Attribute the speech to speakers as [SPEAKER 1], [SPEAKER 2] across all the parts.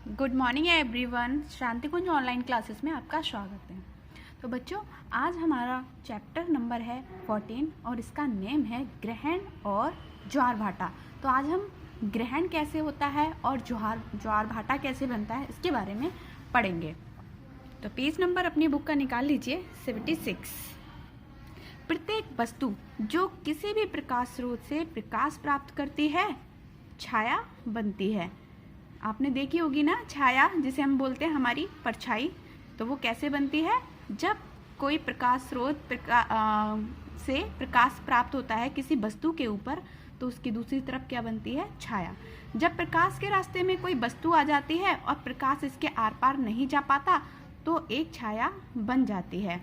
[SPEAKER 1] Good morning everyone. Shanti Kunj online classes में आपका स्वागत है। तो बच्चों, आज हमारा चैप्टर नंबर है 14 और इसका नेम है ग्रहण और ज्वार भाटा। तो आज हम ग्रहण कैसे होता है और ज्वार भाटा कैसे बनता है इसके बारे में पढ़ेंगे। तो पेज नंबर अपनी बुक का निकाल लीजिए 76। प्रत्येक वस्तु जो किसी भी प्रकाश स्रोत से प्रकाश प्राप्त करती है छाया बनती है। आपने देखी होगी ना छाया, जिसे हम बोलते हैं हमारी परछाई। तो वो कैसे बनती है? जब कोई प्रकाश स्रोत से प्रकाश प्राप्त होता है किसी वस्तु के ऊपर तो उसकी दूसरी तरफ क्या बनती है? छाया। जब प्रकाश के रास्ते में कोई वस्तु आ जाती है और प्रकाश इसके आर पार नहीं जा पाता तो एक छाया बन जाती है।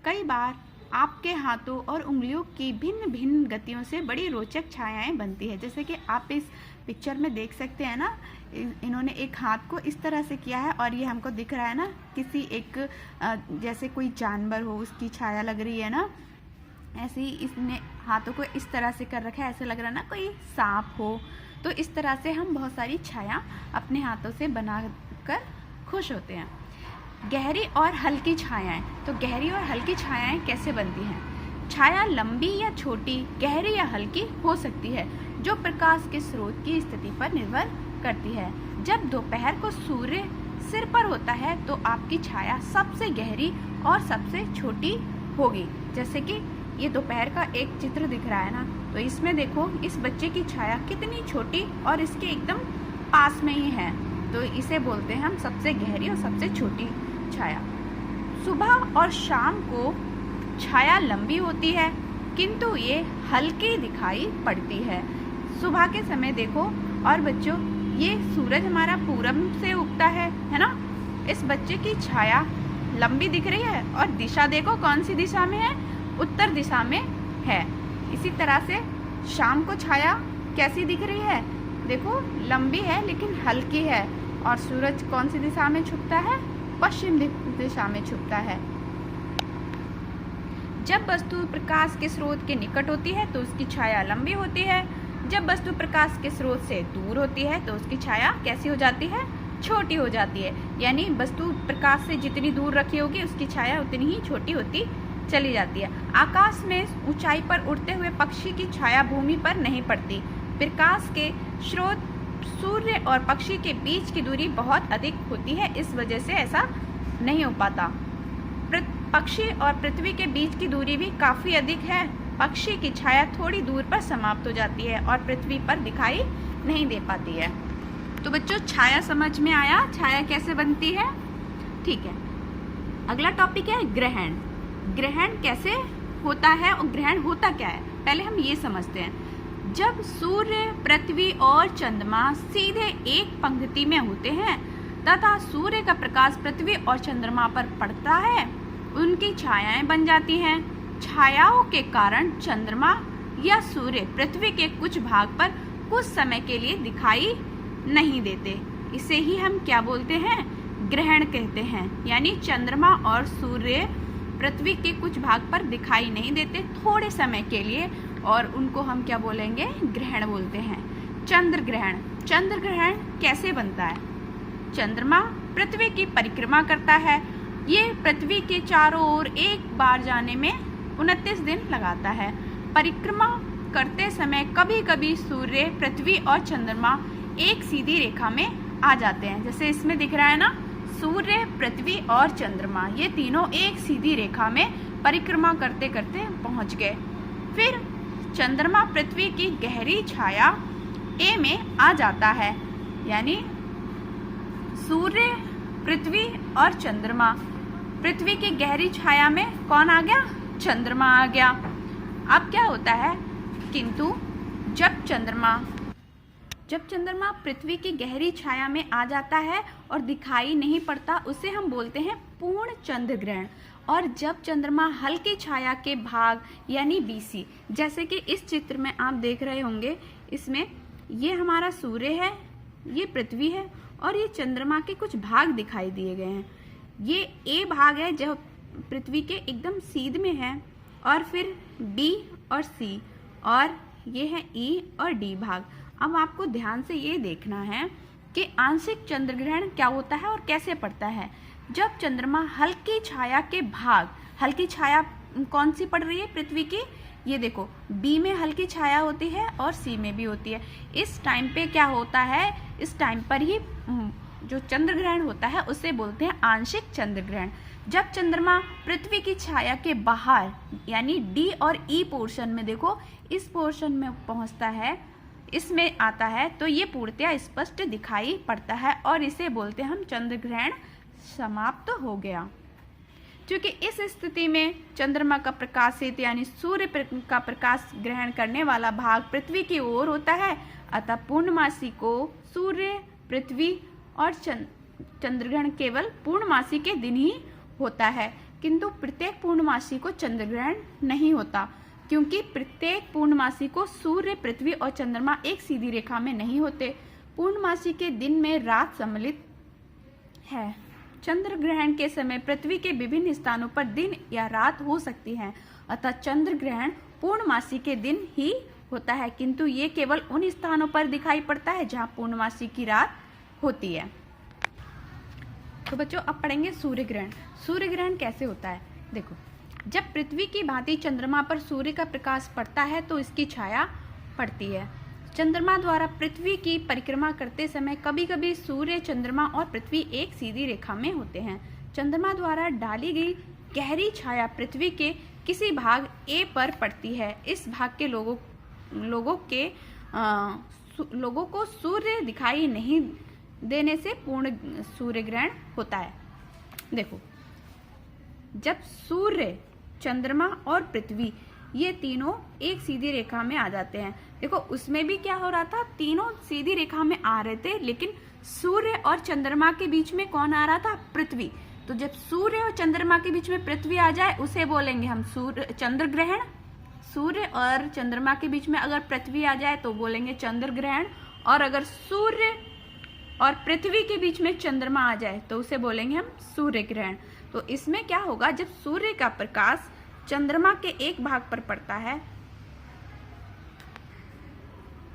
[SPEAKER 1] कई बार आपके हाथों और उंगलियों की भिन्न भिन्न गतियों से बड़ी रोचक छायाएं बनती है। जैसे कि आप इस पिक्चर में देख सकते हैं ना, इन्होंने एक हाथ को इस तरह से किया है और ये हमको दिख रहा है ना किसी एक जैसे कोई जानवर हो उसकी छाया लग रही है ना, ऐसे ही इसने हाथों को इस तरह से कर रखा है, ऐसे लग रहा है ना कोई सांप हो। तो इस तरह से हम बहुत सारी छाया अपने हाथों से बनाकर खुश होते हैं। गहरी और हल्की छायाएं। तो गहरी और हल्की छायाएं कैसे बनती हैं? छाया लंबी या छोटी, गहरी या हल्की हो सकती है, जो प्रकाश के स्रोत की स्थिति पर निर्भर करती है। जब दोपहर को सूर्य सिर पर होता है तो आपकी छाया सबसे गहरी और सबसे छोटी होगी। जैसे कि ये दोपहर का एक चित्र दिख रहा है ना, तो इसमें देखो इस बच्चे की छाया कितनी छोटी और इसके एकदम पास में ही है। तो इसे बोलते हैं हम सबसे गहरी और सबसे छोटी छाया। सुबह और शाम को छाया लंबी होती है किंतु ये हल्की दिखाई पड़ती है। सुबह के समय देखो, और बच्चों ये सूरज हमारा पूरब से उगता है ना। इस बच्चे की छाया लंबी दिख रही है और दिशा देखो कौन सी दिशा में है? उत्तर दिशा में है। इसी तरह से शाम को छाया कैसी दिख रही है? देखो लंबी है लेकिन हल्की है। और सूरज कौन सी दिशा में छुपता है? पश्चिम दिशा में छुपता है। जब वस्तु प्रकाश के स्रोत के निकट होती है तो उसकी छाया लंबी होती है। जब वस्तु प्रकाश के स्रोत से दूर होती है तो उसकी छाया कैसी हो जाती है? छोटी हो जाती है। यानी वस्तु प्रकाश से जितनी दूर रखी होगी उसकी छाया उतनी ही छोटी होती चली जाती है। आकाश में ऊंचाई पर उड़ते हुए पक्षी की छाया भूमि पर नहीं पड़ती। प्रकाश के स्रोत सूर्य और पक्षी के बीच की दूरी बहुत अधिक होती है, इस वजह से ऐसा नहीं हो पाता। पक्षी और पृथ्वी के बीच की दूरी भी काफी अधिक है। पक्षी की छाया थोड़ी दूर पर समाप्त हो जाती है और पृथ्वी पर दिखाई नहीं दे पाती है। तो बच्चों छाया समझ में आया, छाया कैसे बनती है? ठीक है। अगला टॉपिक है ग्रहण। ग्रहण कैसे होता है और ग्रहण होता क्या है पहले हम ये समझते हैं। जब सूर्य, पृथ्वी और चंद्रमा सीधे एक पंक्ति में होते हैं तथा सूर्य का प्रकाश पृथ्वी और चंद्रमा पर पड़ता है, उनकी छायाएं बन जाती हैं। छायाओं के कारण चंद्रमा या सूर्य पृथ्वी के कुछ भाग पर कुछ समय के लिए दिखाई नहीं देते। इसे ही हम क्या बोलते हैं? ग्रहण कहते हैं। यानी चंद्रमा और सूर्य पृथ्वी के कुछ भाग पर दिखाई नहीं देते थोड़े समय के लिए, और उनको हम क्या बोलेंगे? ग्रहण बोलते हैं। चंद्र ग्रहण। चंद्र ग्रहण कैसे बनता है? चंद्रमा पृथ्वी की परिक्रमा करता है। ये पृथ्वी के चारों ओर एक बार जाने में 29 दिन लगाता है। परिक्रमा करते समय कभी कभी सूर्य, पृथ्वी और चंद्रमा एक सीधी रेखा में आ जाते हैं। जैसे इसमें दिख रहा है ना, सूर्य, पृथ्वी और चंद्रमा ये तीनों एक सीधी रेखा में परिक्रमा करते करते पहुंच गए। फिर चंद्रमा पृथ्वी की गहरी छाया ए में आ जाता है। यानी सूर्य, पृथ्वी और चंद्रमा, पृथ्वी की गहरी छाया में कौन आ गया? चंद्रमा आ गया। अब क्या होता है? किंतु जब चंद्रमा पृथ्वी की गहरी छाया में आ जाता है और दिखाई नहीं पड़ता, उसे हम बोलते हैं पूर्ण चंद्र ग्रहण। और जब चंद्रमा हल्की छाया के भाग यानी बीसी, जैसे कि इस चित्र में आप देख रहे होंगे, इसमें ये हमारा सूर्य है, ये पृथ्वी है और ये चंद्रमा के कुछ भाग दिखाई दिए गए हैं। ये ए भाग है जो पृथ्वी के एकदम सीध में है, और फिर बी और सी, और ये है ई और डी भाग। अब आपको ध्यान से ये देखना है कि आंशिक चंद्र ग्रहण क्या होता है और कैसे पड़ता है। जब चंद्रमा हल्की छाया के भाग, हल्की छाया कौन सी पड़ रही है पृथ्वी की, ये देखो बी में हल्की छाया होती है और सी में भी होती है। इस टाइम पे क्या होता है, इस टाइम पर ही जो चंद्र ग्रहण होता है उसे बोलते हैं आंशिक चंद्र ग्रहण। जब चंद्रमा पृथ्वी की छाया के बाहर यानी डी और ई पोर्शन में, देखो इस पोर्शन में पहुंचता है, इसमें आता है, तो ये पूर्णतया स्पष्ट दिखाई पड़ता है और इसे बोलते हैं हम चंद्र ग्रहण समाप्त हो गया। क्योंकि इस स्थिति में चंद्रमा का प्रकाशित यानी सूर्य का प्रकाश ग्रहण करने वाला भाग पृथ्वी की ओर होता है, अतः पूर्णमासी को सूर्य, पृथ्वी और चंद्रग्रहण केवल पूर्णमासी के दिन ही होता है, किंतु प्रत्येक पूर्णमासी को चंद्रग्रहण नहीं होता, क्योंकि प्रत्येक पूर्णमासी को सूर्य, पृथ्वी और चंद्रमा एक सीधी रेखा में नहीं होते। पूर्णमासी के दिन में रात सम्मिलित है। चंद्र ग्रहण के समय पृथ्वी के विभिन्न स्थानों पर दिन या रात हो सकती है, अतः चंद्र ग्रहण पूर्णमासी के दिन ही होता है, किंतु ये केवल उन स्थानों पर दिखाई पड़ता है जहां पूर्णमासी की रात होती है। तो बच्चों अब पढ़ेंगे सूर्य ग्रहण। सूर्य ग्रहण कैसे होता है, देखो जब पृथ्वी की भांति चंद्रमा पर सूर्य का प्रकाश पड़ता है तो इसकी छाया पड़ती है। चंद्रमा द्वारा पृथ्वी की परिक्रमा करते समय कभी कभी सूर्य, चंद्रमा और पृथ्वी एक सीधी रेखा में होते हैं। चंद्रमा द्वारा डाली गई गहरी छाया पृथ्वी के किसी भाग ए पर पड़ती है। इस भाग के लोगों को सूर्य दिखाई नहीं देने से पूर्ण सूर्य ग्रहण होता है। देखो जब सूर्य, चंद्रमा और पृथ्वी ये तीनों एक सीधी रेखा में आ जाते हैं, देखो उसमें भी क्या हो रहा था, तीनों सीधी रेखा में आ रहे थे, लेकिन सूर्य और चंद्रमा के बीच में कौन आ रहा था, पृथ्वी। तो जब सूर्य और चंद्रमा के बीच में पृथ्वी आ जाए उसे बोलेंगे हम चंद्र ग्रहण। सूर्य और चंद्रमा के बीच में अगर पृथ्वी आ जाए तो बोलेंगे चंद्र ग्रहण, और अगर सूर्य और पृथ्वी के बीच में चंद्रमा आ जाए तो उसे बोलेंगे हम सूर्य ग्रहण। तो इसमें क्या होगा, जब सूर्य का प्रकाश चंद्रमा के एक भाग पर पड़ता है,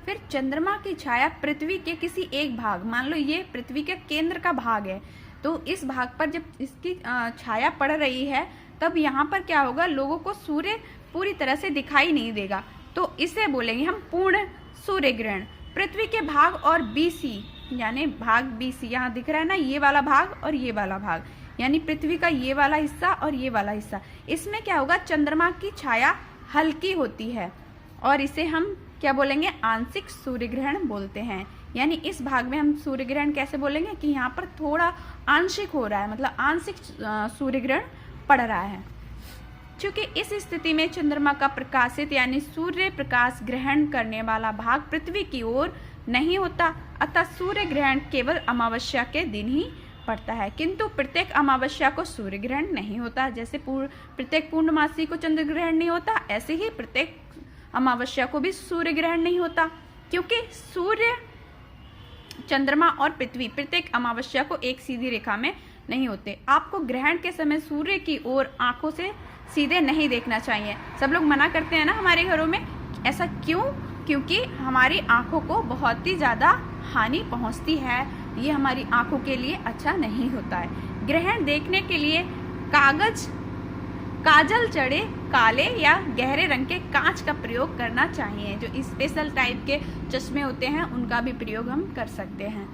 [SPEAKER 1] फिर चंद्रमा की छाया पृथ्वी के किसी एक भाग, मान लो ये पृथ्वी के केंद्र का भाग है, तो इस भाग पर जब इसकी छाया पड़ रही है तब यहाँ पर क्या होगा, लोगों को सूर्य पूरी तरह से दिखाई नहीं देगा, तो इसे बोलेंगे हम पूर्ण सूर्य ग्रहण। पृथ्वी के भाग और BC यानी भाग BC यहाँ दिख रहा है ना, ये वाला भाग और ये वाला भाग, यानी पृथ्वी का ये वाला हिस्सा और ये वाला हिस्सा, इसमें क्या होगा, चंद्रमा की छाया हल्की होती है और इसे हम क्या बोलेंगे, आंशिक सूर्य ग्रहण बोलते हैं। यानी इस भाग में हम सूर्य ग्रहण कैसे बोलेंगे कि यहाँ पर थोड़ा आंशिक हो रहा है, मतलब आंशिक सूर्य ग्रहण पड़ रहा है। क्योंकि इस स्थिति में चंद्रमा का प्रकाशित यानी सूर्य प्रकाश ग्रहण करने वाला भाग पृथ्वी की ओर नहीं होता, अतः सूर्य ग्रहण केवल अमावस्या के दिन ही पड़ता है, किंतु प्रत्येक अमावस्या को सूर्य ग्रहण नहीं होता। जैसे प्रत्येक पूर्णमासी को चंद्र ग्रहण नहीं होता, ऐसे ही प्रत्येक अमावस्या को भी सूर्य ग्रहण नहीं होता, क्योंकि सूर्य, चंद्रमा और पृथ्वी प्रत्येक अमावस्या को एक सीधी रेखा में नहीं होते। आपको ग्रहण के समय सूर्य की ओर आंखों से सीधे नहीं देखना चाहिए। सब लोग मना करते हैं ना हमारे घरों में, ऐसा क्यों, क्योंकि हमारी आंखों को बहुत ही ज़्यादा हानि पहुंचती है, ये हमारी आंखों के लिए अच्छा नहीं होता है। ग्रहण देखने के लिए काजल चढ़े काले या गहरे रंग के कांच का प्रयोग करना चाहिए। जो स्पेशल टाइप के चश्मे होते हैं उनका भी प्रयोग हम कर सकते हैं।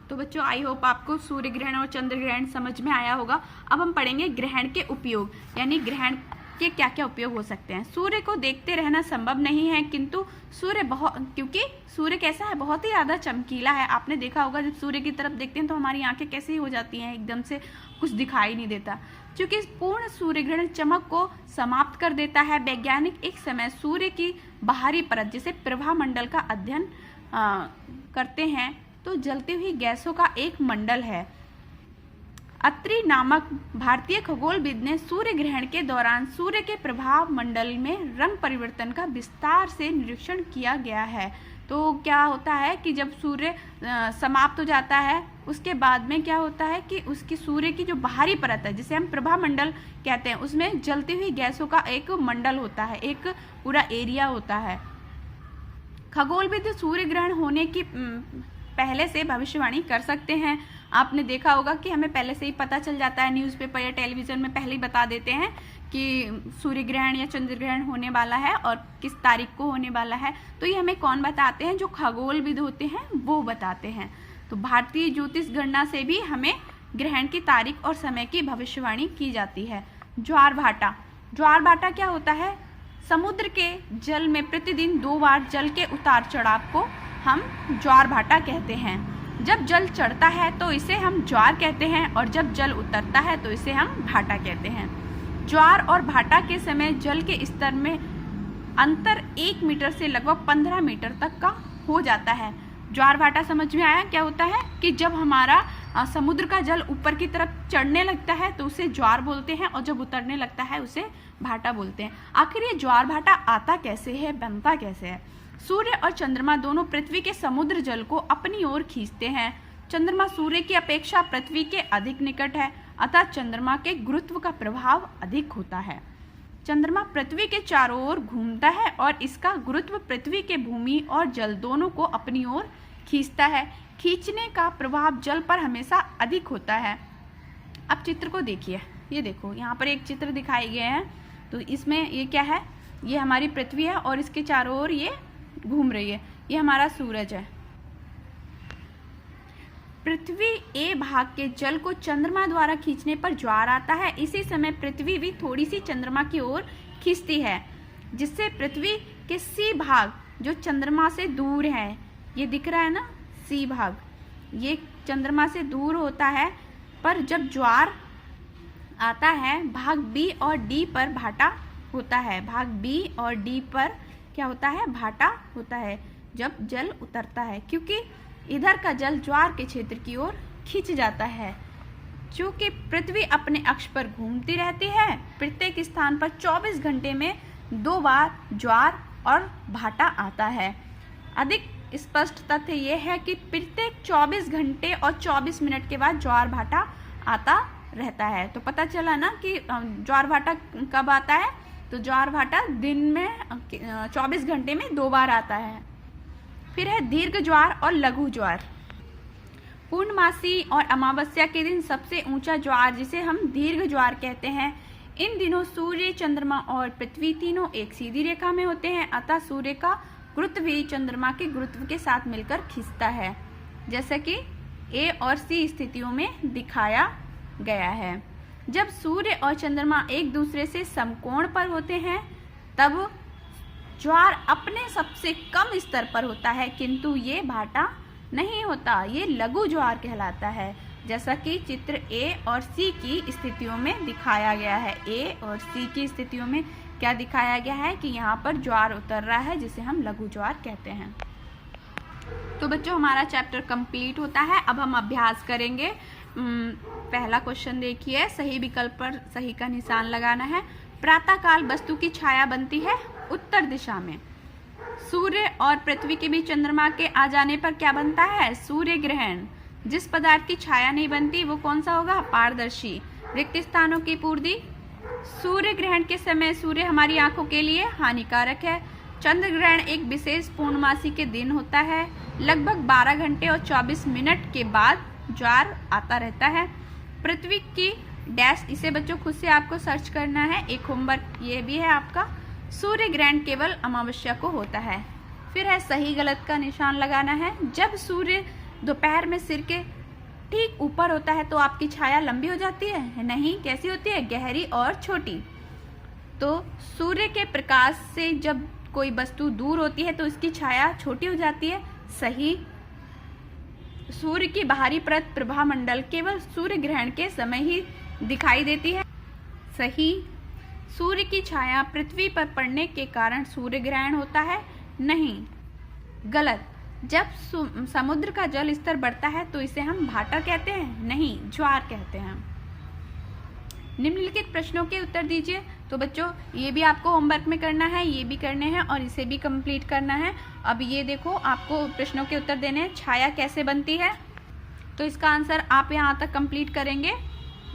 [SPEAKER 1] तो बच्चों आई होप आपको सूर्य ग्रहण और चंद्र ग्रहण समझ में आया होगा। अब हम पढ़ेंगे ग्रहण के उपयोग, यानी ग्रहण के क्या क्या उपयोग हो सकते हैं। सूर्य को देखते रहना संभव नहीं है, किंतु क्योंकि सूर्य कैसा है, बहुत ही ज़्यादा चमकीला है। आपने देखा होगा जब सूर्य की तरफ देखते हैं तो हमारी आंखें कैसी हो जाती हैं, एकदम से कुछ दिखाई नहीं देता। क्योंकि पूर्ण सूर्य ग्रहण चमक को समाप्त कर देता है। वैज्ञानिक एक समय सूर्य की बाहरी परत जिसे प्रभा मंडल का अध्ययन करते हैं, तो जलती हुई गैसों का एक मंडल है। अत्रि नामक भारतीय खगोलविद ने सूर्य ग्रहण के दौरान सूर्य के प्रभाव मंडल में रंग परिवर्तन का विस्तार से निरीक्षण किया गया है। तो क्या होता है कि जब सूर्य समाप्त हो जाता है उसके बाद में क्या होता है कि उसकी सूर्य की जो बाहरी परत है जिसे हम प्रभा मंडल कहते हैं, उसमें जलती हुई गैसों का एक मंडल होता है, एक पूरा एरिया होता है। खगोलविद सूर्य ग्रहण होने की पहले से भविष्यवाणी कर सकते हैं। आपने देखा होगा कि हमें पहले से ही पता चल जाता है, न्यूज़पेपर या टेलीविज़न में पहले ही बता देते हैं कि सूर्य ग्रहण या चंद्र ग्रहण होने वाला है और किस तारीख को होने वाला है। तो ये हमें कौन बताते हैं? जो खगोलविद होते हैं वो बताते हैं। तो भारतीय ज्योतिष गणना से भी हमें ग्रहण की तारीख और समय की भविष्यवाणी की जाती है। ज्वार भाटा, ज्वार भाटा क्या होता है? समुद्र के जल में प्रतिदिन 2 बार जल के उतार चढ़ाव को हम ज्वार भाटा कहते हैं। जब जल चढ़ता है तो इसे हम ज्वार कहते हैं और जब जल उतरता है तो इसे हम भाटा कहते हैं। ज्वार और भाटा के समय जल के स्तर में अंतर 1 मीटर से लगभग 15 मीटर तक का हो जाता है। ज्वार भाटा समझ में आया? क्या होता है कि जब हमारा समुद्र का जल ऊपर की तरफ चढ़ने लगता है तो उसे ज्वार बोलते हैं और जब उतरने लगता है उसे भाटा बोलते हैं। आखिर ये ज्वार भाटा आता कैसे है, बनता कैसे है? सूर्य और चंद्रमा दोनों पृथ्वी के समुद्र जल को अपनी ओर खींचते हैं। चंद्रमा सूर्य की अपेक्षा पृथ्वी के अधिक निकट है, अतः चंद्रमा के गुरुत्व का प्रभाव अधिक होता है। चंद्रमा पृथ्वी के चारों ओर घूमता है और इसका गुरुत्व पृथ्वी के भूमि और जल दोनों को अपनी ओर खींचता है। खींचने का प्रभाव जल पर हमेशा अधिक होता है। अब चित्र को देखिए, ये देखो यहाँ पर एक चित्र दिखाए गए हैं। तो इसमें ये क्या है? ये हमारी पृथ्वी है और इसके चारों ओर ये घूम रही है। ये हमारा सूरज है। पृथ्वी ए भाग के जल को चंद्रमा द्वारा खींचने पर ज्वार आता है। इसी समय पृथ्वी भी थोड़ी सी चंद्रमा की ओर खींचती है, जिससे पृथ्वी के सी भाग जो चंद्रमा से दूर है, ये दिख रहा है ना, सी भाग, ये चंद्रमा से दूर होता है। पर जब ज्वार आता है भाग बी और डी पर भाटा होता है। भाग बी और डी पर क्या होता है? भाटा होता है जब जल उतरता है, क्योंकि इधर का जल ज्वार के क्षेत्र की ओर खींच जाता है। चूँकि पृथ्वी अपने अक्ष पर घूमती रहती है, प्रत्येक स्थान पर 24 घंटे में 2 बार ज्वार और भाटा आता है। अधिक स्पष्ट तथ्य यह है कि प्रत्येक 24 घंटे और 24 मिनट के बाद ज्वार भाटा आता रहता है। तो पता चला ना कि ज्वार भाटा कब आता है? तो ज्वार भाटा दिन में 24 घंटे में 2 बार आता है। फिर है दीर्घ ज्वार और लघु ज्वार। पूर्णमासी और अमावस्या के दिन सबसे ऊंचा ज्वार, जिसे हम दीर्घ ज्वार कहते हैं। इन दिनों सूर्य, चंद्रमा और पृथ्वी तीनों एक सीधी रेखा में होते हैं, अतः सूर्य का गुरुत्व भी चंद्रमा के गुरुत्व के साथ मिलकर खींचता है, जैसा कि ए और सी स्थितियों में दिखाया गया है। जब सूर्य और चंद्रमा एक दूसरे से समकोण पर होते हैं तब ज्वार अपने सबसे कम स्तर पर होता है, किंतु ये भाटा नहीं होता, ये लघु ज्वार कहलाता है, जैसा कि चित्र ए और सी की स्थितियों में दिखाया गया है। ए और सी की स्थितियों में क्या दिखाया गया है कि यहाँ पर ज्वार उतर रहा है, जिसे हम लघु ज्वार कहते हैं। तो बच्चों, हमारा चैप्टर कंप्लीट होता है। अब हम अभ्यास करेंगे। पहला क्वेश्चन देखिए, सही विकल्प पर सही का निशान लगाना है। प्रातःकाल वस्तु की छाया बनती है उत्तर दिशा में। सूर्य और पृथ्वी के बीच चंद्रमा के आ जाने पर क्या बनता है? सूर्य ग्रहण। जिस पदार्थ की छाया नहीं बनती वो कौन सा होगा? पारदर्शी। रिक्त स्थानों की पूर्ति। सूर्य ग्रहण के समय सूर्य हमारी आंखों के लिए हानिकारक है। चंद्र ग्रहण एक विशेष पूर्णमासी के दिन होता है। लगभग 12 घंटे और 24 मिनट के बाद ज्वार आता रहता है। पृथ्वी की डैश, इसे बच्चों खुद से आपको सर्च करना है, एक होमवर्क ये भी है आपका। सूर्य ग्रहण केवल अमावस्या को होता है। फिर है सही गलत का निशान लगाना है। जब सूर्य दोपहर में सिर के ठीक ऊपर होता है तो आपकी छाया लंबी हो जाती है? नहीं, कैसी होती है? गहरी और छोटी। तो सूर्य के प्रकाश से जब कोई वस्तु दूर होती है तो इसकी छाया छोटी हो जाती है। सही। सूर्य की बाहरी परत प्रभा मंडल केवल सूर्य ग्रहण के समय ही दिखाई देती है। सही। सूर्य की छाया पृथ्वी पर पड़ने के कारण सूर्य ग्रहण होता है? नहीं। गलत। जब समुद्र का जल स्तर बढ़ता है तो इसे हम भाटा कहते हैं? नहीं, ज्वार कहते हैं। निम्नलिखित प्रश्नों के उत्तर दीजिए। तो बच्चों, ये भी आपको होमवर्क में करना है, ये भी करने हैं और इसे भी कंप्लीट करना है। अब ये देखो, आपको प्रश्नों के उत्तर देने हैं। छाया कैसे बनती है? तो इसका आंसर आप यहाँ तक कंप्लीट करेंगे।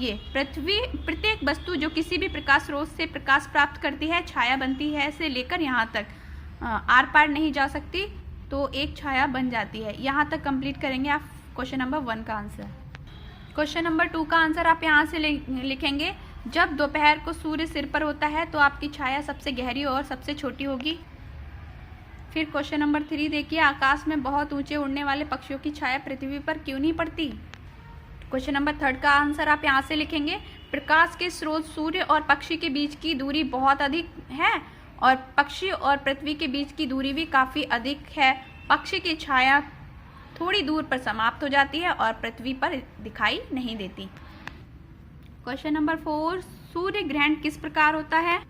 [SPEAKER 1] ये प्रत्येक वस्तु जो किसी भी प्रकाश स्रोत से प्रकाश प्राप्त करती है, छाया बनती है, से लेकर यहाँ तक आर पार नहीं जा सकती। तो एक छाया बन जाती है। यहाँ तक कंप्लीट करेंगे आप क्वेश्चन नंबर 1 का आंसर। क्वेश्चन नंबर 2 का आंसर आप यहाँ से लिखेंगे, जब दोपहर को सूर्य सिर पर होता है तो आपकी छाया सबसे गहरी और सबसे छोटी होगी। फिर क्वेश्चन नंबर 3 देखिए, आकाश में बहुत ऊंचे उड़ने वाले पक्षियों की छाया पृथ्वी पर क्यों नहीं पड़ती। क्वेश्चन नंबर 3 का आंसर आप यहाँ से लिखेंगे, प्रकाश के स्रोत सूर्य और पक्षी के बीच की दूरी बहुत अधिक है और पक्षी और पृथ्वी के बीच की दूरी भी काफ़ी अधिक है। पक्षी की छाया थोड़ी दूर पर समाप्त हो जाती है और पृथ्वी पर दिखाई नहीं देती। क्वेश्चन नंबर 4, सूर्य ग्रहण किस प्रकार होता है।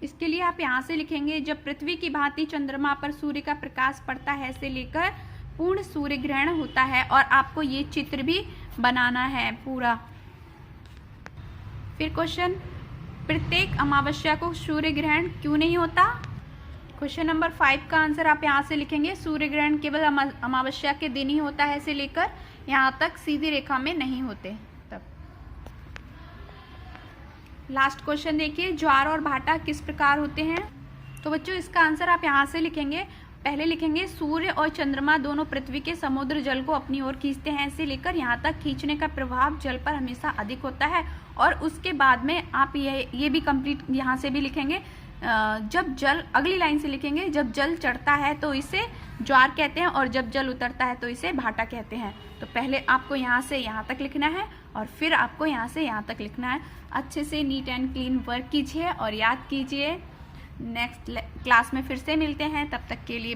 [SPEAKER 1] इसके लिए आप यहाँ से लिखेंगे, जब पृथ्वी की भांति चंद्रमा पर सूर्य का प्रकाश पड़ता है से लेकर पूर्ण सूर्य ग्रहण होता है। और आपको ये चित्र भी बनाना है पूरा। फिर क्वेश्चन, प्रत्येक अमावस्या को सूर्य ग्रहण क्यों नहीं होता। क्वेश्चन नंबर 5 का आंसर आप यहाँ से लिखेंगे, सूर्य ग्रहण केवल अमावस्या के दिन ही होता है से लेकर यहाँ तक सीधी रेखा में नहीं होते। तब लास्ट क्वेश्चन देखिए, ज्वार और भाटा किस प्रकार होते हैं। तो बच्चों इसका आंसर आप यहाँ से लिखेंगे, पहले लिखेंगे सूर्य और चंद्रमा दोनों पृथ्वी के समुद्र जल को अपनी ओर खींचते हैं से लेकर यहाँ तक खींचने का प्रभाव जल पर हमेशा अधिक होता है। और उसके बाद में आप ये भी कंप्लीट यहाँ से भी लिखेंगे, जब जल, अगली लाइन से लिखेंगे, जब जल चढ़ता है तो इसे ज्वार कहते हैं और जब जल उतरता है तो इसे भाटा कहते हैं। तो पहले आपको यहाँ से यहाँ तक लिखना है और फिर आपको यहाँ से यहाँ तक लिखना है। अच्छे से नीट एंड क्लीन वर्क कीजिए और याद कीजिए। नेक्स्ट क्लास में फिर से मिलते हैं, तब तक के लिए